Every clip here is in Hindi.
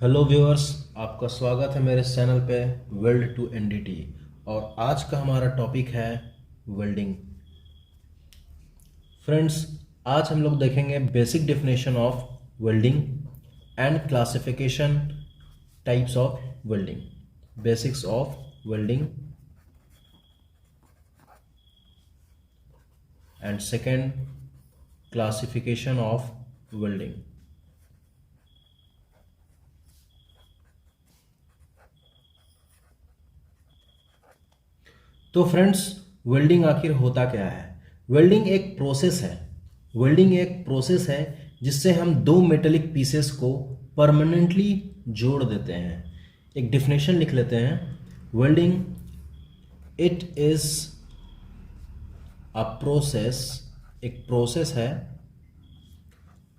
हेलो व्यूअर्स, आपका स्वागत है मेरे चैनल पे वेल्ड टू एनडीटी। और आज का हमारा टॉपिक है वेल्डिंग। फ्रेंड्स, आज हम लोग देखेंगे basic definition of welding and classification types of welding. Basics of welding and second classification of welding. तो फ्रेंड्स, वेल्डिंग आखिर होता क्या है? वेल्डिंग एक प्रोसेस है। वेल्डिंग एक प्रोसेस है जिससे हम दो मेटेलिक पीसेस को परमानेंटली जोड़ देते हैं। एक डिफिनेशन लिख लेते हैं। Welding, it is a process, एक प्रोसेस है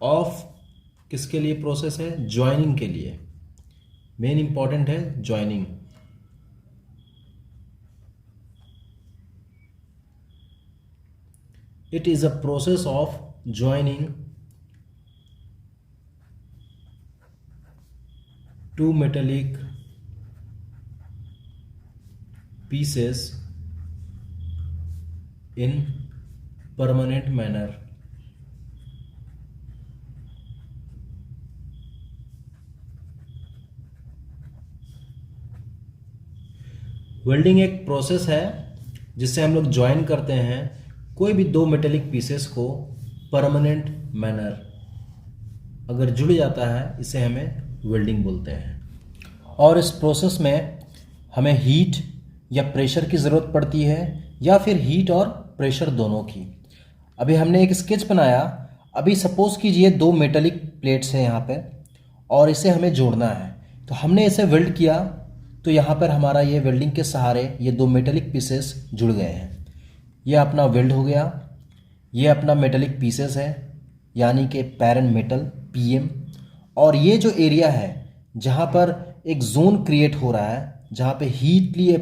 ऑफ, किसके लिए प्रोसेस है? ज्वाइनिंग के लिए। मेन इंपॉर्टेंट है joining. It is a process of joining two metallic pieces in permanent manner. Welding एक प्रोसेस है जिससे हम लोग ज्वाइन करते हैं कोई भी दो मेटेलिक पीसेस को परमानेंट मैनर। अगर जुड़ जाता है इसे हमें वेल्डिंग बोलते हैं। और इस प्रोसेस में हमें हीट या प्रेशर की ज़रूरत पड़ती है, या फिर हीट और प्रेशर दोनों की। अभी हमने एक स्केच बनाया। अभी सपोज कीजिए दो मेटेलिक प्लेट्स हैं यहाँ पे, और इसे हमें जोड़ना है। तो हमने इसे वेल्ड किया, तो यहाँ पर हमारा ये वेल्डिंग के सहारे ये दो मेटेलिक पीसेस जुड़ गए हैं। ये अपना वेल्ड हो गया। ये अपना मेटेलिक पीसेस है, यानी कि पैरेंट मेटल पीएम। और ये जो एरिया है जहाँ पर एक जोन क्रिएट हो रहा है, जहाँ पे हीट लिए,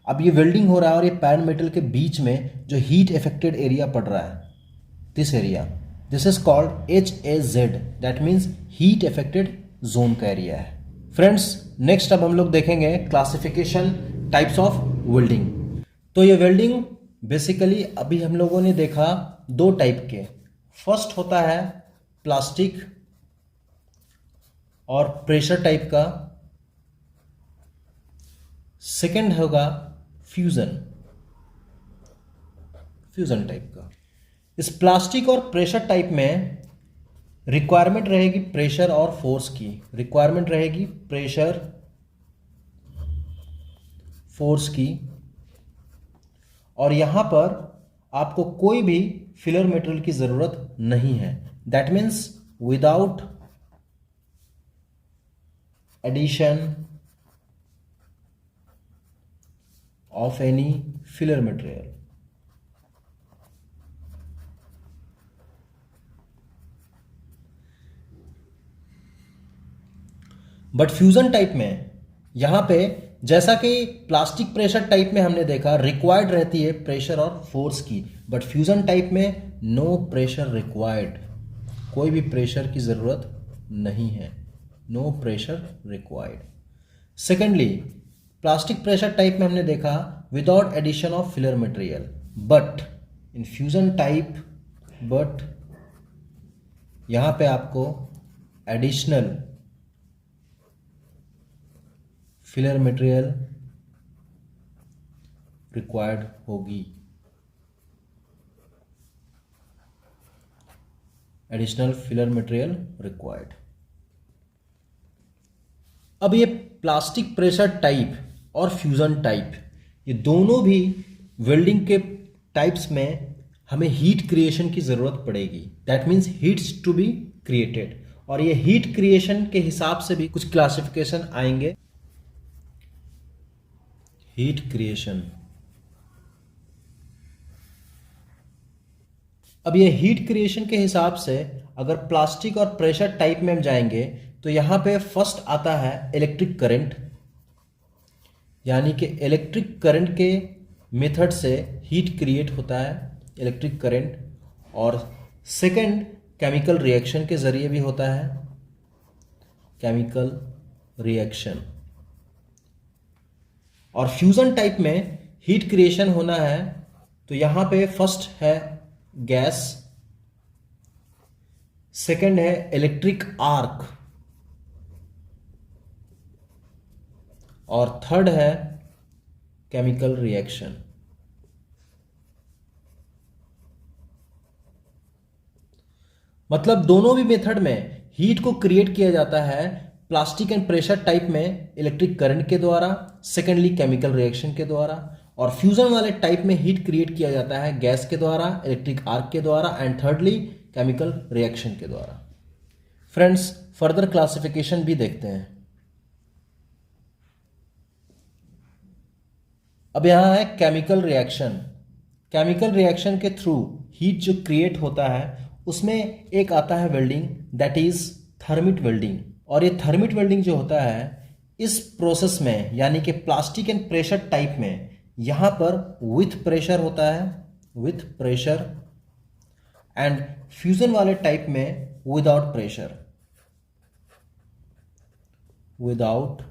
अब ये वेल्डिंग हो रहा है और ये पैरेंट मेटल के बीच में जो हीट इफेक्टेड एरिया पड़ रहा है, this area, this is called HAZ, that means heat affected zone का एरिया है। फ्रेंड्स, नेक्स्ट अब हम लोग देखेंगे क्लासिफिकेशन टाइप्स ऑफ वेल्डिंग। तो ये वेल्डिंग बेसिकली अभी हम लोगों ने देखा दो टाइप के। फर्स्ट होता है प्लास्टिक और प्रेशर टाइप का। सेकंड होगा फ्यूजन, फ्यूजन टाइप का। इस प्लास्टिक और प्रेशर टाइप में रिक्वायरमेंट रहेगी प्रेशर और फोर्स की। रिक्वायरमेंट रहेगी प्रेशर फोर्स की। और यहां पर आपको कोई भी फिलर मटेरियल की जरूरत नहीं है। That means without addition of any filler material. But fusion type में यहां पे, जैसा कि प्लास्टिक प्रेशर टाइप में हमने देखा, रिक्वायर्ड रहती है प्रेशर और फोर्स की। बट फ्यूजन टाइप में नो प्रेशर रिक्वायर्ड, कोई भी प्रेशर की जरूरत नहीं है। No pressure required. Secondly, plastic pressure type में हमने देखा without addition of filler material. But in fusion type, but यहां पे आपको एडिशनल फिलर मटेरियल रिक्वायर्ड होगी। Additional filler material required. अब ये प्लास्टिक प्रेशर टाइप और फ्यूजन टाइप, ये दोनों भी वेल्डिंग के टाइप्स में हमें हीट क्रिएशन की जरूरत पड़ेगी। That means heats to be created. और ये हीट क्रिएशन के हिसाब से भी कुछ क्लासिफिकेशन आएंगे। हीट क्रिएशन, अब ये हीट क्रिएशन के हिसाब से अगर प्लास्टिक और प्रेशर टाइप में हम जाएंगे तो यहां पे फर्स्ट आता है इलेक्ट्रिक करंट, यानी कि इलेक्ट्रिक करंट के मेथड से हीट क्रिएट होता है, इलेक्ट्रिक करंट। और सेकंड केमिकल रिएक्शन के जरिए भी होता है, केमिकल रिएक्शन। और फ्यूजन टाइप में हीट क्रिएशन होना है तो यहां पे फर्स्ट है गैस, सेकंड है इलेक्ट्रिक आर्क, और थर्ड है केमिकल रिएक्शन। मतलब दोनों भी मेथड में हीट को क्रिएट किया जाता है प्लास्टिक एंड प्रेशर टाइप में इलेक्ट्रिक करंट के द्वारा, सेकेंडली केमिकल रिएक्शन के द्वारा, और फ्यूजन वाले टाइप में हीट क्रिएट किया जाता है गैस के द्वारा, इलेक्ट्रिक आर्क के द्वारा, एंड थर्डली केमिकल रिएक्शन के द्वारा। फ्रेंड्स, फर्दर क्लासिफिकेशन भी देखते हैं। अब यहां है केमिकल रिएक्शन। केमिकल रिएक्शन के थ्रू हीट जो क्रिएट होता है उसमें एक आता है welding, that is thermite welding. और ये थर्मिट वेल्डिंग जो होता है इस प्रोसेस में, यानी कि प्लास्टिक एंड प्रेशर टाइप में, यहां पर विथ प्रेशर होता है, विथ प्रेशर, एंड फ्यूजन वाले टाइप में विदाउट प्रेशर, विदाउट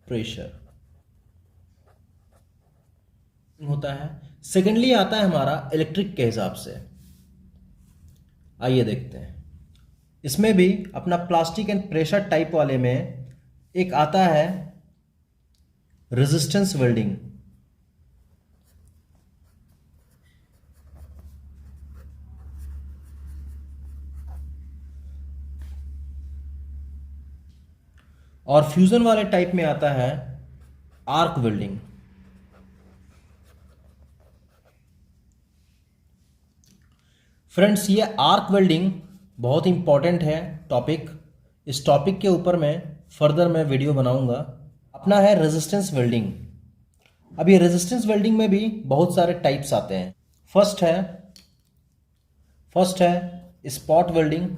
प्रेशर होता है। सेकेंडली आता है हमारा इलेक्ट्रिक के हिसाब से। आइए देखते हैं। इसमें भी अपना प्लास्टिक एंड प्रेशर टाइप वाले में एक आता है रेजिस्टेंस वेल्डिंग। और फ्यूजन वाले टाइप में आता है आर्क वेल्डिंग। फ्रेंड्स, ये आर्क वेल्डिंग बहुत इंपॉर्टेंट है टॉपिक। इस टॉपिक के ऊपर मैं वीडियो बनाऊंगा। अपना है रेजिस्टेंस वेल्डिंग। अब ये रेजिस्टेंस वेल्डिंग में भी बहुत सारे टाइप्स आते हैं। फर्स्ट है स्पॉट वेल्डिंग,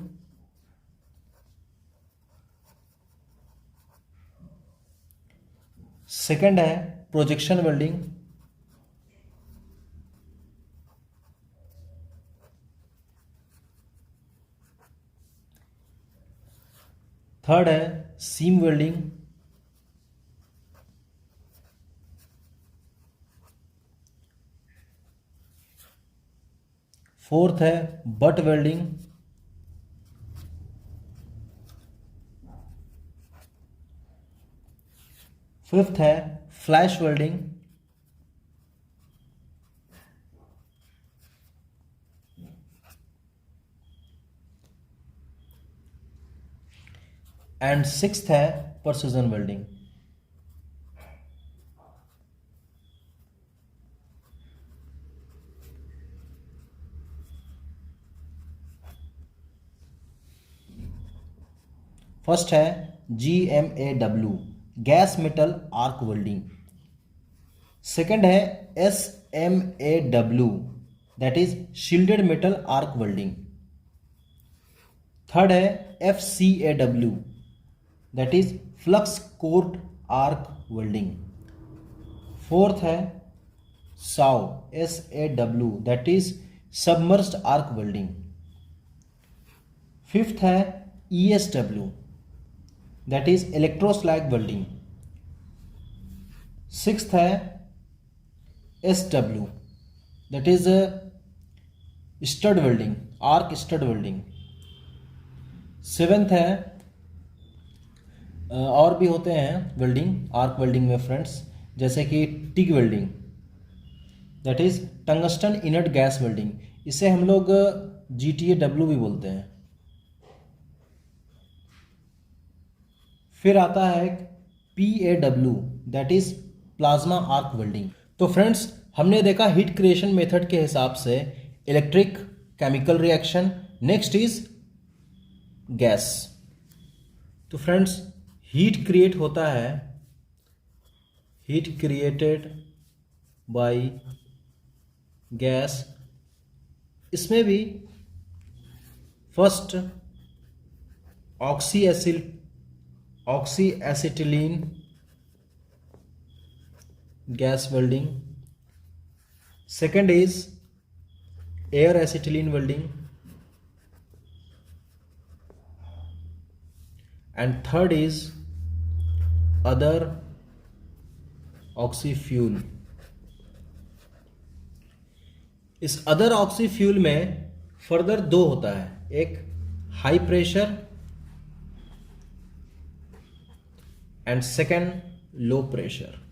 सेकंड है प्रोजेक्शन वेल्डिंग, थर्ड है सीम वेल्डिंग, फोर्थ है बट वेल्डिंग, फिफ्थ है फ्लैश वेल्डिंग, एंड सिक्स्थ है प्रिसिजन वेल्डिंग। फर्स्ट है GMAW, gas metal arc welding. Second है SMAW, that is shielded metal arc welding. Third है FCAW, that is flux cored arc welding. Fourth है SAW, that is submerged arc welding. Fifth है ESW, that is electroslag welding. Sixth है SW, that is stud welding, arc stud welding. Seventh है और भी होते हैं वेल्डिंग आर्क वेल्डिंग में फ्रेंड्स, जैसे कि TIG welding, that is tungsten inert gas welding. इसे हम लोग GTAW भी बोलते हैं। फिर आता है PAW, that is plasma arc welding. तो फ्रेंड्स, हमने देखा हीट क्रिएशन मेथड के हिसाब से electric, chemical reaction, next is gas. तो फ्रेंड्स, हीट क्रिएट होता है, हीट क्रिएटेड बाय गैस। इसमें भी first oxy acetylene gas welding, second is air acetylene welding, and third is other oxy fuel. इस अदर ऑक्सी फ्यूल में फर्दर दो होता है, एक high pressure and second low pressure.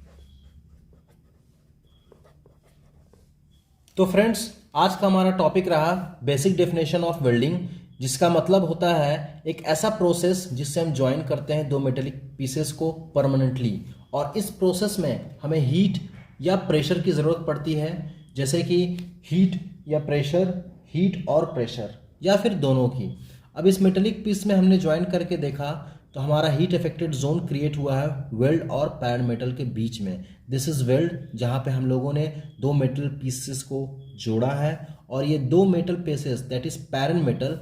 तो फ्रेंड्स, आज का हमारा टॉपिक रहा बेसिक डेफिनेशन ऑफ वेल्डिंग, जिसका मतलब होता है एक ऐसा प्रोसेस जिससे हम ज्वाइन करते हैं दो मेटेलिक पीसेस को परमानेंटली, और इस प्रोसेस में हमें हीट या प्रेशर की ज़रूरत पड़ती है, जैसे कि हीट या प्रेशर, हीट और प्रेशर, या फिर दोनों की। अब इस मेटेलिक पीस में हमने ज्वाइन करके देखा तो हमारा हीट इफेक्टेड जोन क्रिएट हुआ है वेल्ड और पैरेंट मेटल के बीच में। दिस इज वेल्ड, जहाँ पे हम लोगों ने दो मेटल पीसेस को जोड़ा है, और ये दो metal pieces that is parent metal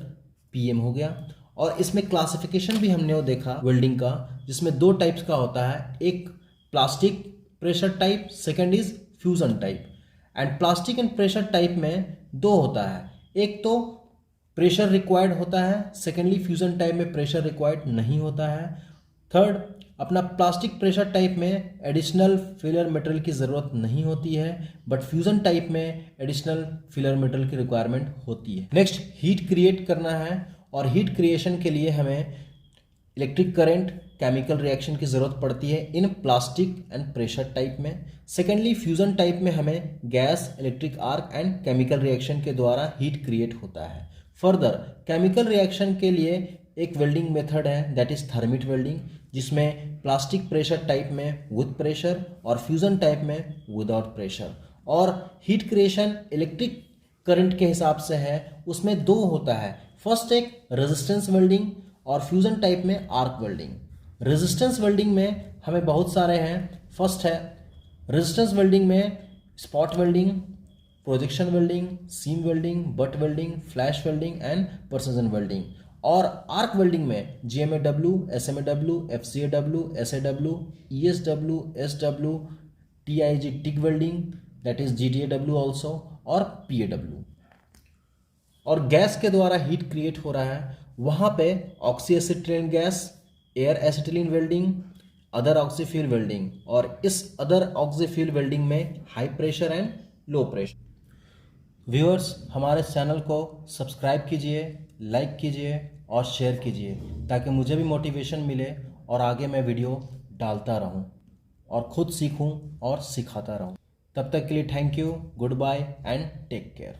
PM हो गया। और इसमें क्लासिफिकेशन भी हमने वो देखा वेल्डिंग का, जिसमें दो टाइप्स का होता है, एक plastic pressure type, second is fusion type. And plastic and pressure type में दो होता है, एक तो प्रेशर रिक्वायर्ड होता है, सेकेंडली फ्यूजन टाइप में प्रेशर रिक्वायर्ड नहीं होता है। थर्ड, अपना प्लास्टिक प्रेशर टाइप में एडिशनल फिलर मेटल की ज़रूरत नहीं होती है, बट फ्यूजन टाइप में एडिशनल फिलर मेटल की रिक्वायरमेंट होती है। नेक्स्ट, हीट क्रिएट करना है, और हीट क्रिएशन के लिए हमें इलेक्ट्रिक करंट, केमिकल रिएक्शन की ज़रूरत पड़ती है इन प्लास्टिक एंड प्रेशर टाइप में। सेकेंडली, फ्यूजन टाइप में हमें gas, electric arc and chemical reaction के द्वारा हीट क्रिएट होता है। फर्दर, केमिकल रिएक्शन के लिए एक वेल्डिंग मेथड है दैट इज थर्मिट वेल्डिंग, जिसमें प्लास्टिक प्रेशर टाइप में विद प्रेशर और फ्यूजन टाइप में विदाउट प्रेशर। और हीट क्रिएशन इलेक्ट्रिक करंट के हिसाब से है, उसमें दो होता है, फर्स्ट एक रेजिस्टेंस वेल्डिंग और फ्यूजन टाइप में आर्क वेल्डिंग। रेजिस्टेंस वेल्डिंग में हमें बहुत सारे हैं। फर्स्ट है रेजिस्टेंस वेल्डिंग में spot welding, projection welding, seam welding, butt welding, flash welding and precision welding. और आर्क वेल्डिंग में GMAW, SMAW, FCAW, SAW, ESW, SW, TIG TIG welding that is GTAW also, और PAW। और गैस के द्वारा हीट क्रिएट हो रहा है, वहाँ पे oxy acetylene gas, air acetylene welding, other oxyfuel welding, और इस अदर ऑक्सीफ्यूल वेल्डिंग में high pressure and low pressure. Viewers, हमारे चैनल को सब्सक्राइब कीजिए, लाइक कीजिए और शेयर कीजिए, ताकि मुझे भी मोटिवेशन मिले और आगे मैं वीडियो डालता रहूं और खुद सीखूं और सिखाता रहूं। तब तक के लिए thank you, goodbye and take care.